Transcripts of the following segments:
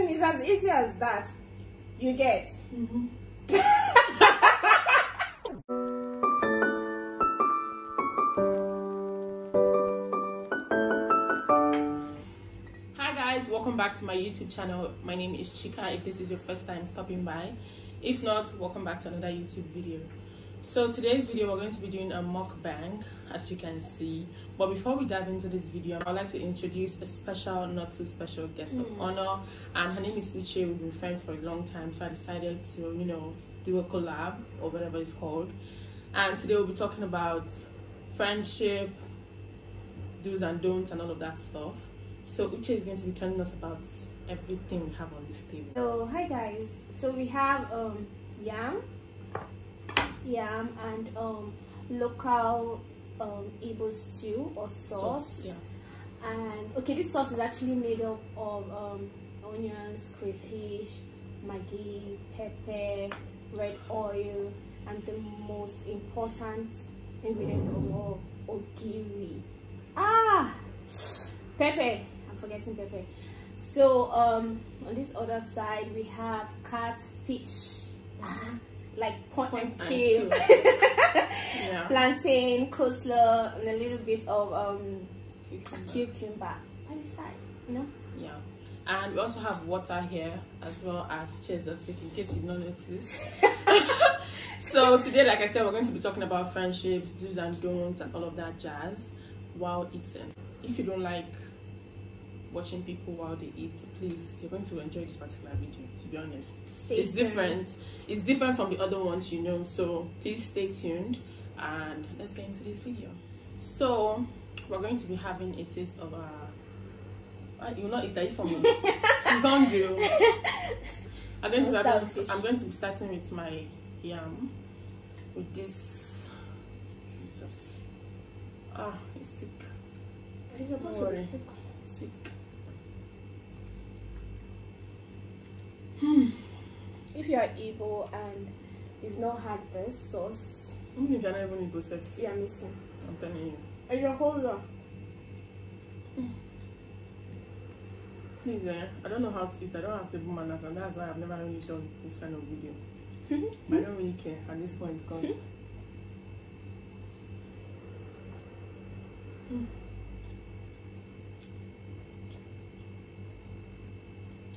it's as easy as that. You get. Hi guys, welcome back to my YouTube channel. My name is Chika. If this is your first time stopping by, if not, welcome back to another YouTube video. So today's video, we're going to be doing a mukbang, as you can see. But before we dive into this video, I'd like to introduce a special, not too special guest of honor, and her name is Uche. We've been friends for a long time, so I decided to, you know, do a collab or whatever it's called. And today we'll be talking about friendship, do's and don'ts, and all of that stuff. So Uche is going to be telling us about everything we have on this table. So hi guys, so we have yam and local Igbo stew or sauce. Yeah. And okay, this sauce is actually made up of onions, crayfish, maggi, pepper, red oil, and the most important ingredient of all, ogiri. Pepper. I'm forgetting pepper. So on this other side we have catfish. Like point and kill. Yeah. Plantain, coleslaw, and a little bit of cucumber on the side, you know. Yeah, and we also have water here as well as chairs, in case you've not noticed. So today, like I said, we're going to be talking about friendships, do's and don'ts, and all of that jazz while eating. If you don't like watching people while they eat, please, you're going to enjoy this particular video, to be honest. It's different. It's different from the other ones, you know, so please stay tuned and let's get into this video. So we're going to be having a taste of you will not eat that for me. She's hungry. I'm going to be starting with my yam with this. Jesus. It's thick. Don't worry. It's thick. If you are Igbo and you've not had this sauce, even if you're not even Igbo, you're missing. I'm telling you. And you're whole lot. Please, I don't know how to eat. I don't have table manners, and that's why I've never really done this kind of video. But I don't really care at this point because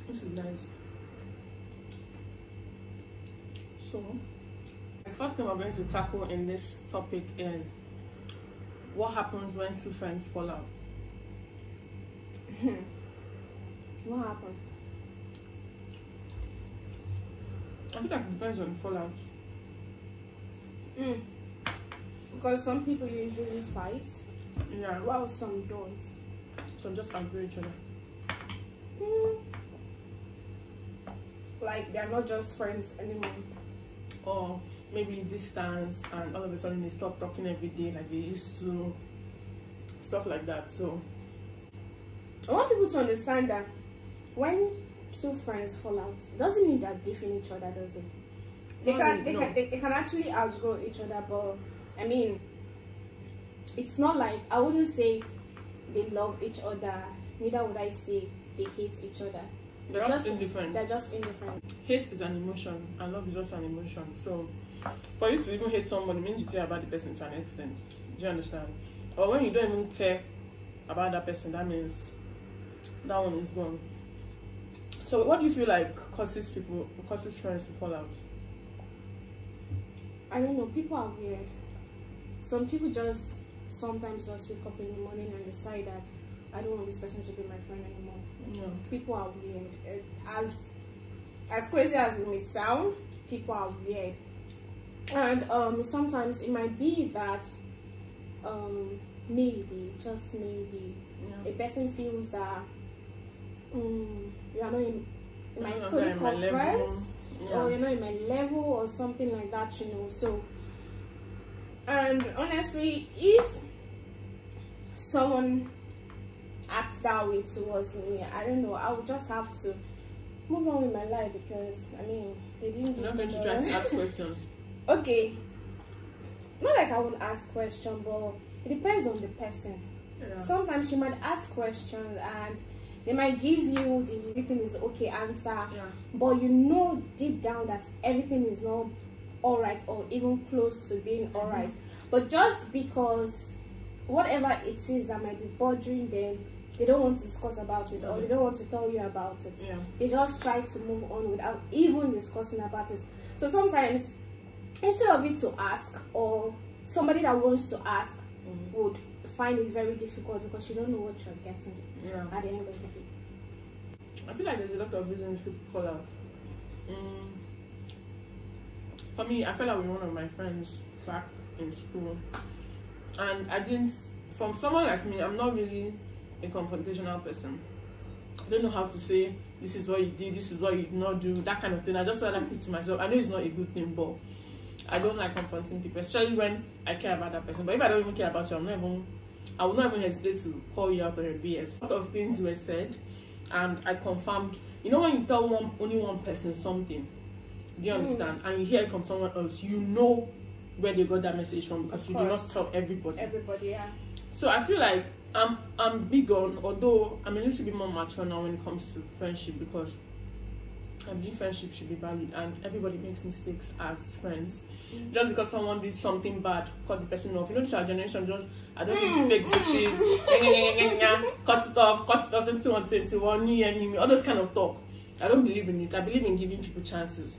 this is nice. So, the first thing we're going to tackle in this topic is what happens when two friends fall out. What happened? I feel like it depends on the fallout. Because some people usually fight, Yeah. while some don't. Some just agree each other. Like they're not just friends anymore. Or maybe distance, and all of a sudden they stop talking every day like they used to. Stuff like that. So I want people to understand that when two friends fall out, it doesn't mean they're beefing each other, does it? They can actually outgrow each other, but I mean, it's not like, I wouldn't say they love each other, neither would I say they hate each other. they're just indifferent. They're just indifferent. Hate is an emotion, and love is also an emotion. So for you to even hate somebody means you care about the person to an extent. Do you understand? Or when you don't even care about that person, that means that one is gone. So what do you feel like causes friends to fall out? I don't know, people are weird. Some people just sometimes just wake up in the morning and decide that I don't want this person to be my friend anymore. No. People are weird. As crazy as it may sound, people are weird. And sometimes it might be that maybe, just maybe, a person feels that you are not in my clique of friends, or you're not in my level or something like that, you know. So, and honestly, if someone acts that way towards me, I don't know, I would just have to move on with my life, because I mean, they didn't. You're not going to try to ask questions. Okay, not like I won't ask questions, but it depends on the person. Yeah. Sometimes she might ask questions and They might give you the everything is okay answer, but you know deep down that everything is not alright or even close to being alright. But just because whatever it is that might be bothering them, they don't want to discuss about it, or they don't want to tell you about it. They just try to move on without even discussing about it. So sometimes, instead of you to ask, or somebody that wants to ask would find it very difficult because you don't know what you're getting at the end of the day. I feel like there's a lot of reasons people fall out. For me, I fell out with one of my friends back in school, and I didn't. From someone like me, I'm not really a confrontational person. I don't know how to say this is what you did, this is what you did not do, that kind of thing. I just rather keep to myself. I know it's not a good thing, but I don't like confronting people, especially when I care about that person. But if I don't even care about you, I will not even hesitate to call you out on your BS. A lot of things were said, and I confirmed. You know, when you tell only one person something, do you understand? And you hear it from someone else, you know where they got that message from, because you do not tell everybody. Yeah. So I feel like I'm big on, although I'm a little bit more mature now when it comes to friendship, because I believe friendship should be valid, and everybody makes mistakes as friends. Just because someone did something bad, cut the person off. You know, this our generation just, I don't give fake bitches, cut it off, 21, new year, new me, all those kind of talk. I don't believe in it. I believe in giving people chances.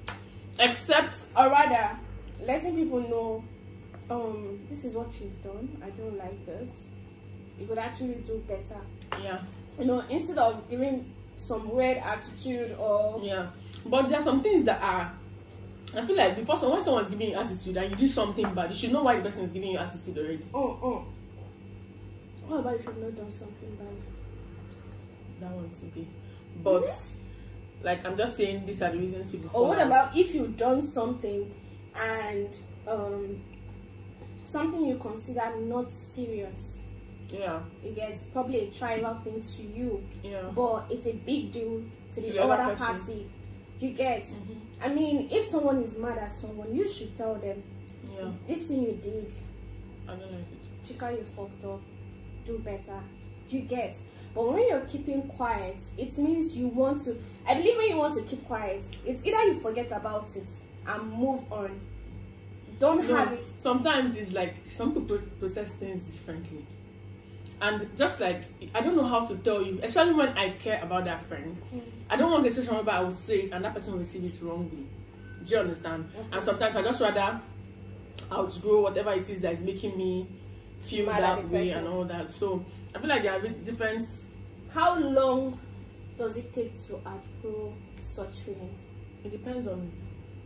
Except, or rather, letting people know, this is what you've done, I don't like this. You could actually do better. Yeah. You know, instead of giving some weird attitude or... Yeah. But there are some things that are... I feel like when someone's giving you attitude and you do something bad, you should know why the person is giving you attitude already. What about if you've not done something bad? That one today. But, like, I'm just saying these are the reasons people fall Or what out. about if you've done something and something you consider not serious? Yeah. You get, it's probably a trivial thing to you, yeah, but it's a big deal to the other party. You get, I mean, if someone is mad at someone, you should tell them, this thing you did, I don't like it. Chika, you fucked up, do better. You get, but when you're keeping quiet, it means you want to. I believe when you want to keep quiet, it's either you forget about it and move on. Don't have it. Sometimes it's like some people process things differently. And just like, I don't know how to tell you, especially when I care about that friend. I don't want a situation where I will say it and that person will receive it wrongly. Do you understand? And sometimes I just rather outgrow whatever it is that is making me feel that way and all that. So I feel like there are different. How long does it take to outgrow such feelings? It depends on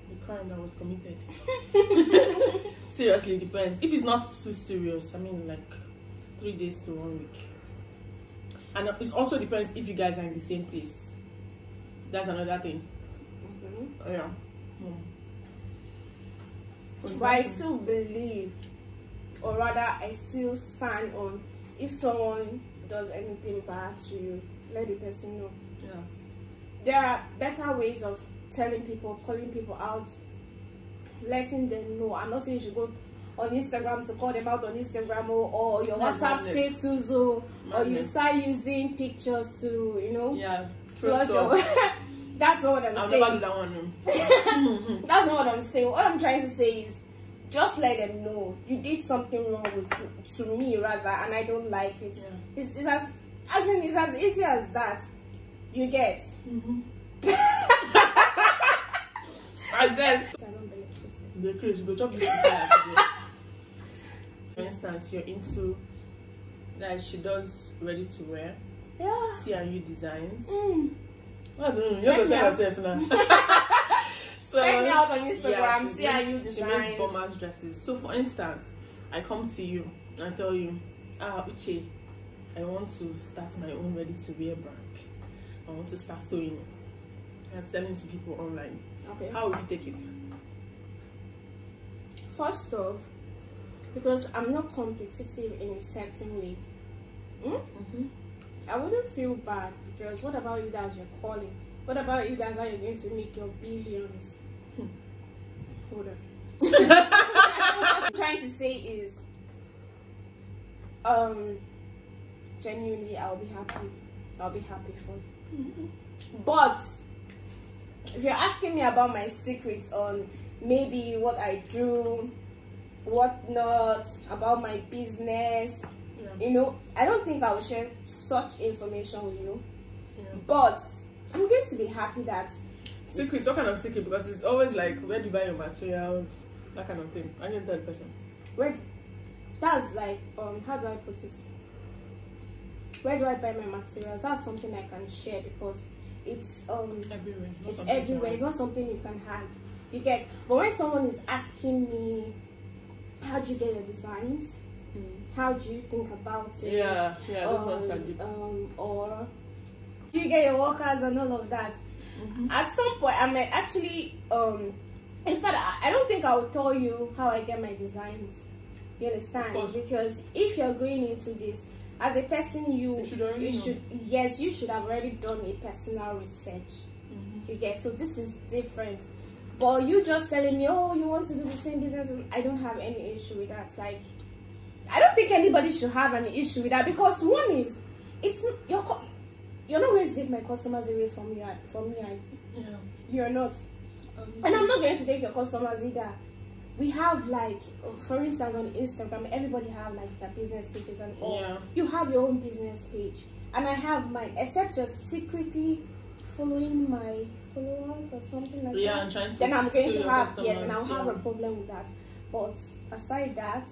the crime that was committed. Seriously, it depends. If it's not too serious, I mean, like 3 days to 1 week. And it also depends if you guys are in the same place. That's another thing. Yeah. But I still believe, or rather I still stand on, if someone does anything bad to you, let the person know. Yeah. There are better ways of telling people, calling people out, letting them know. I'm not saying you should go on Instagram to call them out on Instagram, or your WhatsApp status, or you start using pictures to, you know, flood your... That's not what I'm saying. I'll never do that one. That's not what I'm saying. What I'm trying to say is, just let them know you did something wrong to me, rather, and I don't like it. It's as easy as that. You get. I guess. I don't believe this. The crazy, go chop. For instance, you're into that she does ready to wear. Yeah. C&U designs. Check me out on Instagram. C&U designs. She makes bombers dresses. So, for instance, I come to you and tell you, Uche, I want to start my own ready to wear brand. I want to start sewing and selling to people online. Okay. How would you take it? First off, because I'm not competitive in a certain way, I wouldn't feel bad, because what about you that's your calling? What about you that's how you're going to make your billions? Hold on. What I'm trying to say is, genuinely I'll be happy I'll be happy for you. But if you're asking me about my secrets on maybe what I do, what not, about my business, you know, I don't think I will share such information with you. But I'm going to be happy that secrets. What kind of secret? Because it's always like, where do you buy your materials, that kind of thing. I can tell the person. That's like how do I put it? Where do I buy my materials? That's something I can share because it's everywhere. It's everywhere. It's not something you can hide. You get. But when someone is asking me, how do you get your designs? How do you think about it? Yeah, that's what I did. Or do you get your workers and all of that? At some point, I might actually in fact, I don't think I will tell you how I get my designs. You understand? Because if you're going into this as a person, you should have already done a personal research. You get. So this is different. But you just telling me, oh, you want to do the same business, I don't have any issue with that. Like, I don't think anybody should have an issue with that because one is, it's you're not going to take my customers away from me. You're not, and I'm not going to take your customers either. We have, like, for instance, on Instagram, everybody have like their business pages and all. You have your own business page, and I have mine. Except you're secretly following my followers or something like that. And trying to then I'm going to have and I'll have a problem with that. But aside that,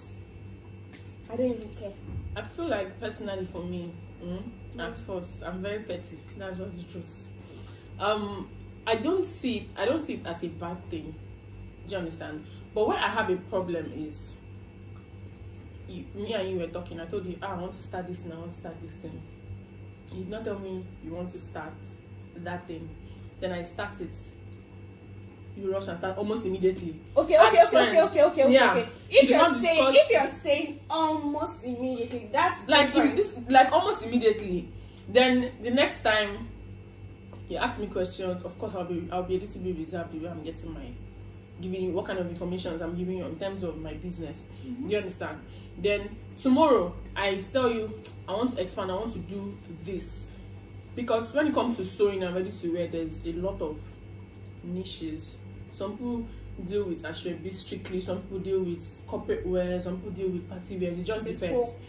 I don't even care. I feel like personally for me, at first, I'm very petty. That's just the truth. I don't see it as a bad thing. Do you understand? But where I have a problem is, me and you were talking. I told you, I want to start this and I want to start this thing. You did not tell me you want to start that thing. Then I start it. You rush and start almost immediately. Okay. Yeah. If you're saying almost immediately, that's like different. if this like almost immediately. Then the next time you ask me questions, of course I'll be a little bit reserved the way I'm giving you what kind of information I'm giving you in terms of my business. Do you understand? Then tomorrow I tell you I want to expand, I want to do this. Because when it comes to sewing and ready to wear, there's a lot of niches. Some people deal with ashwebi strictly, some people deal with corporate wear, some people deal with party wear. It just depends. Cool.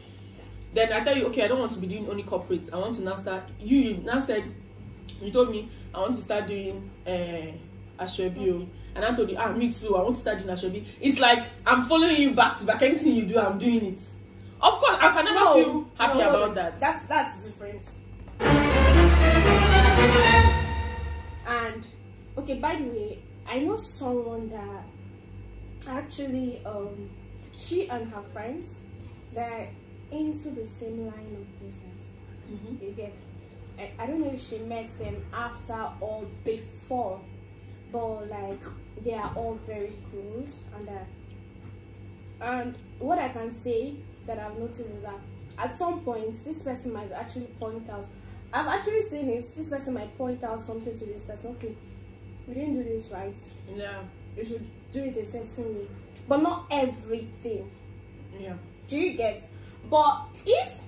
Then I tell you, okay, I don't want to be doing only corporate. I want to now start. You told me I want to start doing ashwebi, and I told you, me too. I want to start doing ashwebi. It's like I'm following you back to back. Anything you do, I'm doing it. Of course, I can never feel happy about that. That's different. And okay, by the way, I know someone that actually she and her friends, they're into the same line of business. You get, I don't know if she met them after or before, but like they are all very close. And what I can say that I've noticed is that at some point this person might actually point out, I've actually seen it, this person might point out something to this person. Okay, we didn't do this right. Yeah, you should do it a certain way, but not everything. Yeah, do you get? But if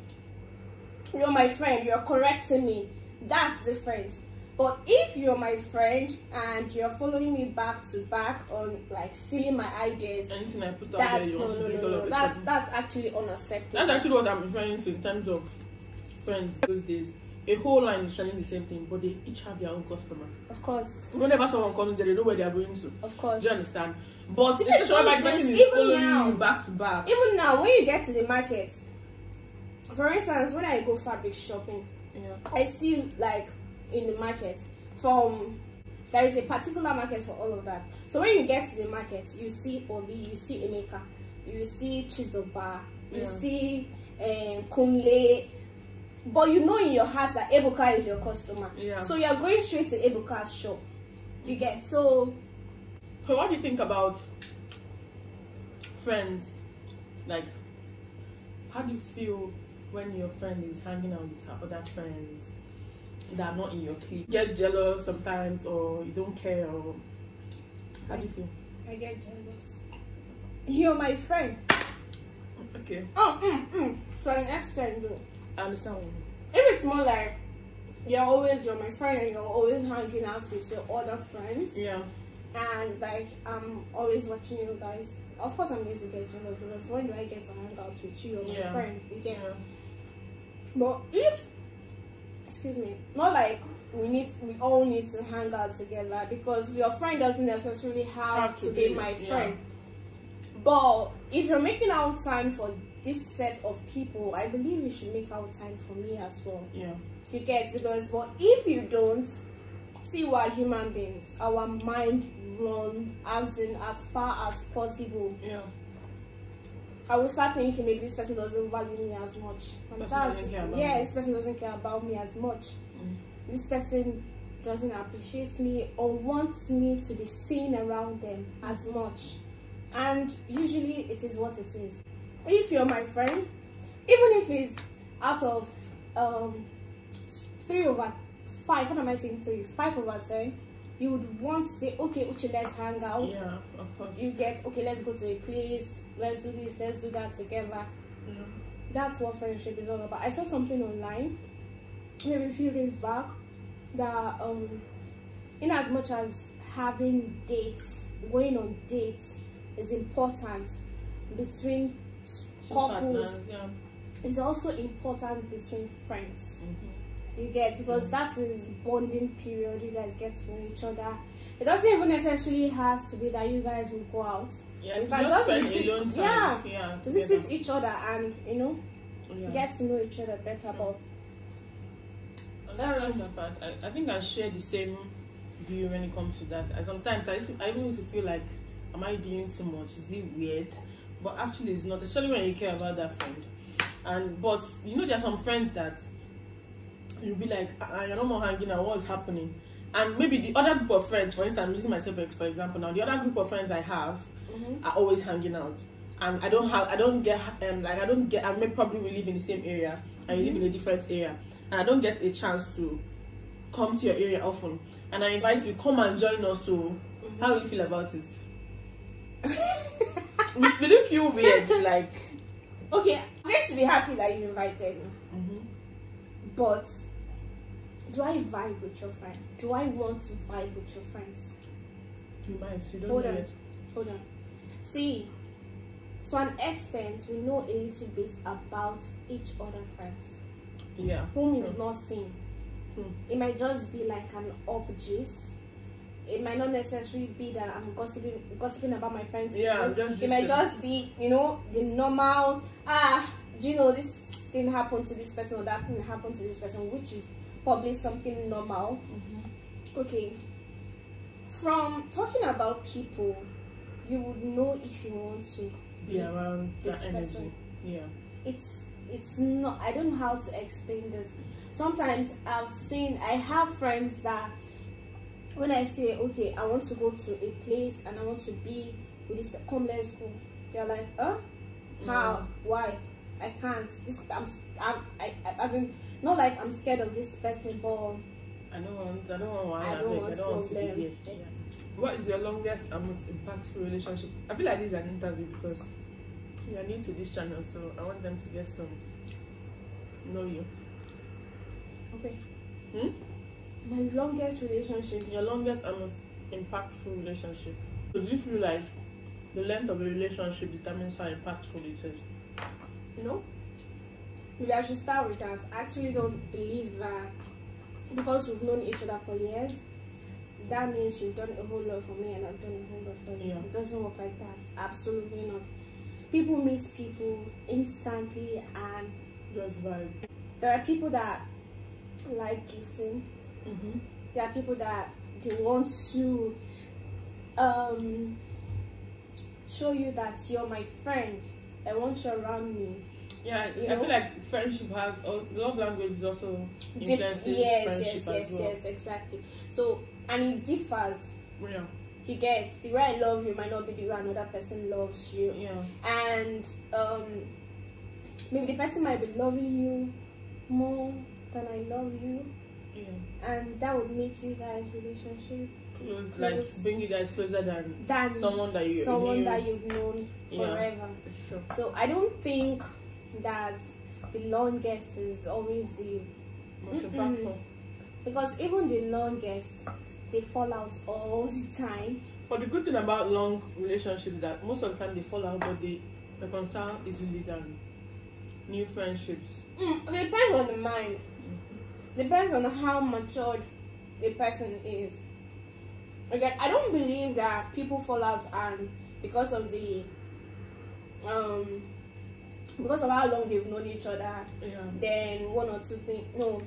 you're my friend, you're correcting me, that's different. But if you're my friend and you're following me back to back on like stealing my ideas, anything I put out there, you want to do it all of a sudden. That's actually unacceptable. That's actually what I'm referring to in terms of friends those days. A whole line is selling the same thing, but they each have their own customer. Of course. Whenever someone comes there, they know where they are going to. Of course. Do you understand? But especially my person is following you back to back. Even now, when you get to the market, for instance, when I go fabric shopping, I see like in the market there is a particular market for all of that. So when you get to the market, you see Obi, you see Emeka, you see Chizoba, you see Kunle. But you know in your heart that Ebuka is your customer. So you're going straight to Ebuka's shop. You get so what do you think about friends? Like, how do you feel when your friend is hanging out with her other friends that are not in your clique? Get jealous sometimes, or you don't care, or how do you feel? I get jealous. You're my friend. Okay. So an extent though. I understand what you mean. If it's more like you're my friend and you're always hanging out with your other friends. Yeah. And like I'm always watching you guys. Of course I'm going to get jealous because when do I get to hang out with you or my friend? You get. Yeah. But if, excuse me, not like we all need to hang out together, because your friend doesn't necessarily have to be my friend. But if you're making out time for this set of people, I believe you should make out time for me as well. Yeah. You get, because but if you don't, see, we're human beings. Our mind run as far as possible. Yeah. I will start thinking maybe this person doesn't value me as much. This person doesn't care about me as much. This person doesn't appreciate me or wants me to be seen around them as much. And usually it is what it is. If you're my friend, even if it's out of 3/5, what am I saying, 5/10, you would want to say, okay, Uche, let's hang out. Yeah, of course. You get, okay, let's go to a place, let's do this, let's do that together. That's what friendship is all about. I saw something online maybe a few days back that in as much as having dates, going on dates is important between couples, it's also important between friends. You get, because that is bonding period. You guys get to know each other. It doesn't even necessarily have to be that you guys will go out. Yeah, you can just visit, visit each other and get to know each other better. But I think I share the same view when it comes to that. And sometimes I even used to feel like, am I doing too much? Is it weird? But actually it's not, especially when you care about that friend. But there are some friends that you'll be like, you're no more hanging out, what's happening? And maybe the other group of friends, for instance, I'm using myself for example now, the other group of friends I have are always hanging out. And I may probably we live in the same area and you live in a different area. And I don't get a chance to come to your area often. And I invite you, come and join us. So how do you feel about it? Did it feel weird? Like, okay, I'm going to be happy that you invited me. But do I vibe with your friend? Do I want to vibe with your friends? You might. You don't Hold on. See, to an extent, we know a little bit about each other friends. Yeah. Whom we've not seen. It might just be like an up gist. It might not necessarily be that I'm gossiping about my friends. Yeah, it might just be, the normal, do you know this thing happened to this person or that thing happened to this person, which is probably something normal. Okay. From talking about people, you would know if you want to be around this that person. Yeah. It's not, I don't know how to explain this. Sometimes I have friends that when I say, okay, I want to go to a place and I want to be with this person, come, let's go. They're like, how? Why? I can't. As in, not like I'm scared of this person, but I don't want to be there. What is your longest and most impactful relationship? I feel like this is an interview because you are new to this channel, so I want them to get some know you. Okay. My longest relationship. Your longest and most impactful relationship. So do you feel like the length of a relationship determines how impactful it is? No. Maybe I should start with that. I actually don't believe that because we've known each other for years, that means you've done a whole lot for me and I've done a whole lot for you. It doesn't work like that. Absolutely not. People meet people instantly and just vibe. There are people that like gifting. There are people that they want to show you that you're my friend. I want you around me. Yeah, I feel like friendship has love language is also influences friendship as well. Yes, exactly. So, and it differs. Yeah. You get, the way I love you might not be the way another person loves you. Yeah. And maybe the person might be loving you more than I love you. Yeah. And that would make you guys' relationship close, like bring you guys closer than someone that you've known forever. Yeah, it's true. So I don't think that the longest is always the most impactful. Because even the longest, they fall out all the time. But the good thing about long relationships is that most of the time they fall out, but they reconcile easily than new friendships. It depends on the mind. Depends on how matured the person is. Again, I don't believe that people fall out and because of the because of how long they've known each other, then one or two things. No,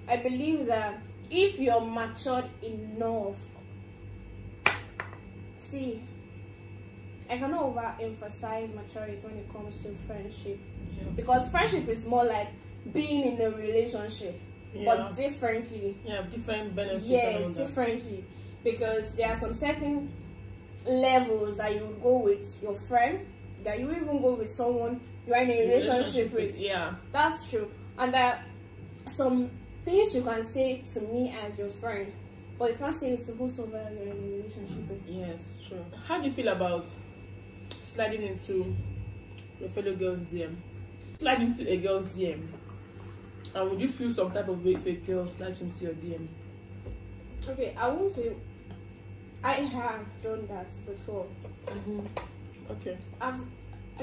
I believe that if you're matured enough, see, I cannot overemphasize maturity when it comes to friendship, because friendship is more like being in a relationship, but differently. Different benefits. Differently, because there are some certain levels that you would go with your friend, that you even go with someone you are in a relationship with. That's true. And there are some things you can say to me as your friend, but you can't say it to whosoever you're in a relationship with. Yes, true. How do you feel about sliding into your fellow girl's DM? Slide into a girl's DM, and would you feel some type of way if a girl slides into your DM? Okay, I won't say I have done that before. Okay. I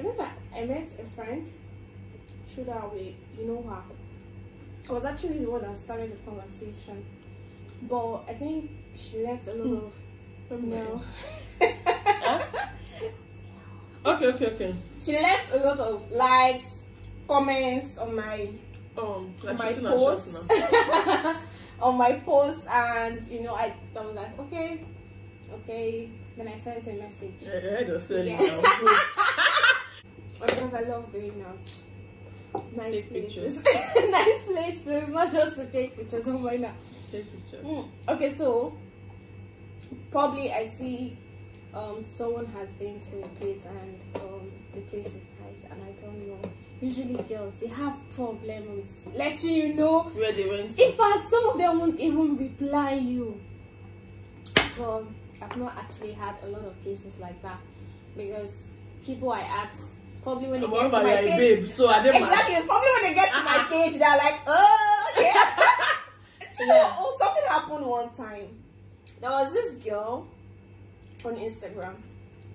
think I met a friend through that way. You know her. I was actually the one that started the conversation, but I think she left a lot of no. Okay. She left a lot of likes, comments on my posts. On my posts, and you know, I was like, okay. Then I sent a message. Because I love going out, nice places, nice places, not just to take pictures. Oh my god, take pictures. Okay, so probably I see someone has been to a place and the place is nice, and I don't know. Usually girls, they have problem with letting you know where they went to. In fact, some of them won't even reply you. Well, I've not actually had a lot of cases like that, because people I ask, probably when they get to my page, babe, so I exactly, probably when they get to my page, they're like, oh, yeah. Oh, something happened one time. There was this girl on Instagram.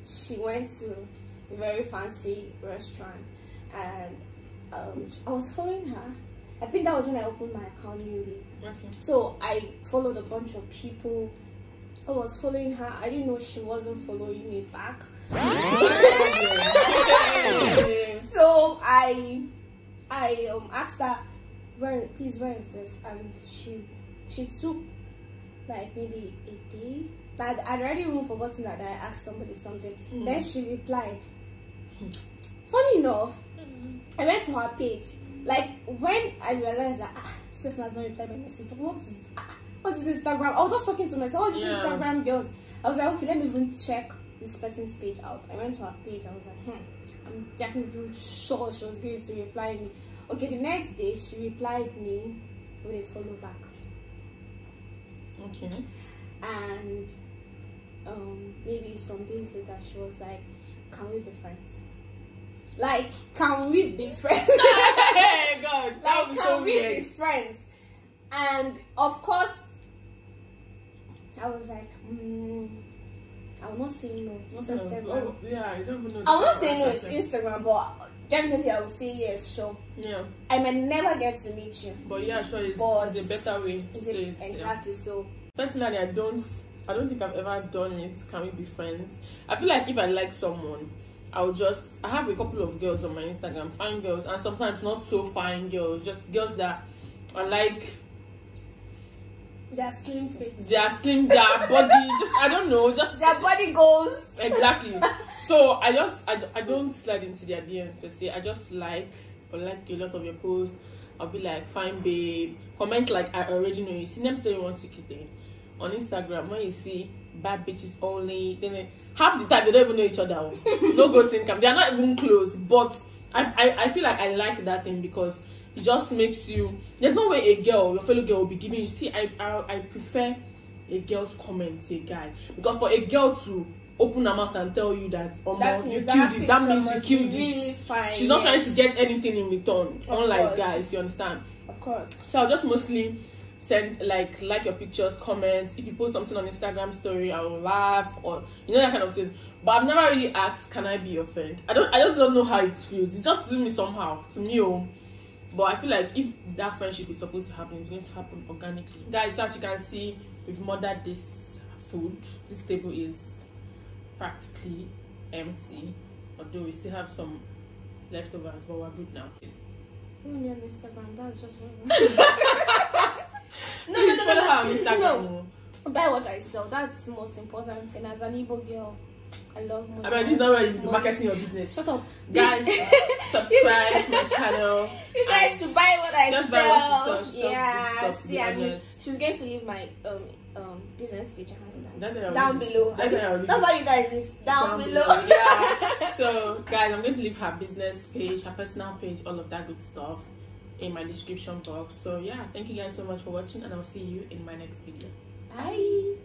She went to a very fancy restaurant, and I was following her. I think that was when I opened my account newly. So I followed a bunch of people. I was following her. I didn't know she wasn't following me back. So I asked her, please, where is this? And she took like maybe a day. I'd already even forgotten that I asked somebody something. Then she replied. Funny enough, I went to her page. Like when I realized that this person has not replied my message. What is Instagram? I was just talking to myself. What is Instagram girls? I was like, okay, let me even check this person's page out. I went to her page. I was like, I'm definitely sure she was going to reply me. Okay, the next day she replied me with a follow back. Okay. And maybe some days later she was like, can we be friends? Like, can we be friends? Hey God, like, can we be friends? And of course, I was like, I will not say no. It's Instagram. I don't know. I will not say no. It's Instagram, but definitely I will say yes, sure. Yeah. I may never get to meet you. But yeah, sure. It's a better way to say it. Exactly. Yeah. So personally, I don't think I've ever done it. Can we be friends? I feel like if I like someone, I have a couple of girls on my Instagram, fine girls, and sometimes not so fine girls, just girls that I like. Their slim fit. Their body, I don't know, just their body goals. Exactly. So I don't slide into their DMs per se. I just like a lot of your posts. I'll be like, fine babe. Comment like I already know you. See, let me tell you one secret thing. On Instagram, when you see bad bitches only, then half the time they don't even know each other. No go think they are not even close. But I feel like I like that thing because it just makes you. There's no way a girl, your fellow girl, will be giving you. See, I prefer a girl's comment to a guy, because for a girl to open her mouth and tell you that you killed it, that means you killed really it. Fine, she's not trying to get anything in return, unlike guys. You understand? Of course. So I'll just mostly send like your pictures, comment. If you post something on Instagram story, I will laugh, or that kind of thing. But I've never really asked, can I be your friend? I just don't know how it feels. It's just doing me somehow to me. But I feel like if that friendship is supposed to happen, it's going to happen organically. Guys, so as you can see, we've murdered this food. This table is practically empty, although we still have some leftovers, but we're good now. Only on Instagram, that's just one. No. Follow her on Instagram. No. Buy what I sell. That's the most important thing. As an Igbo girl, I love money. I mean, this is not where you're marketing your business. Shut up, guys. Subscribe to my channel. You guys should buy what I just sell. Buy what she sells. She Yeah, see, I mean, she's going to leave my business page down below. That's how you guys is down below. Yeah. So guys, I'm going to leave her business page, her personal page, all of that good stuff in my description box. So yeah, thank you guys so much for watching, and I'll see you in my next video. Bye.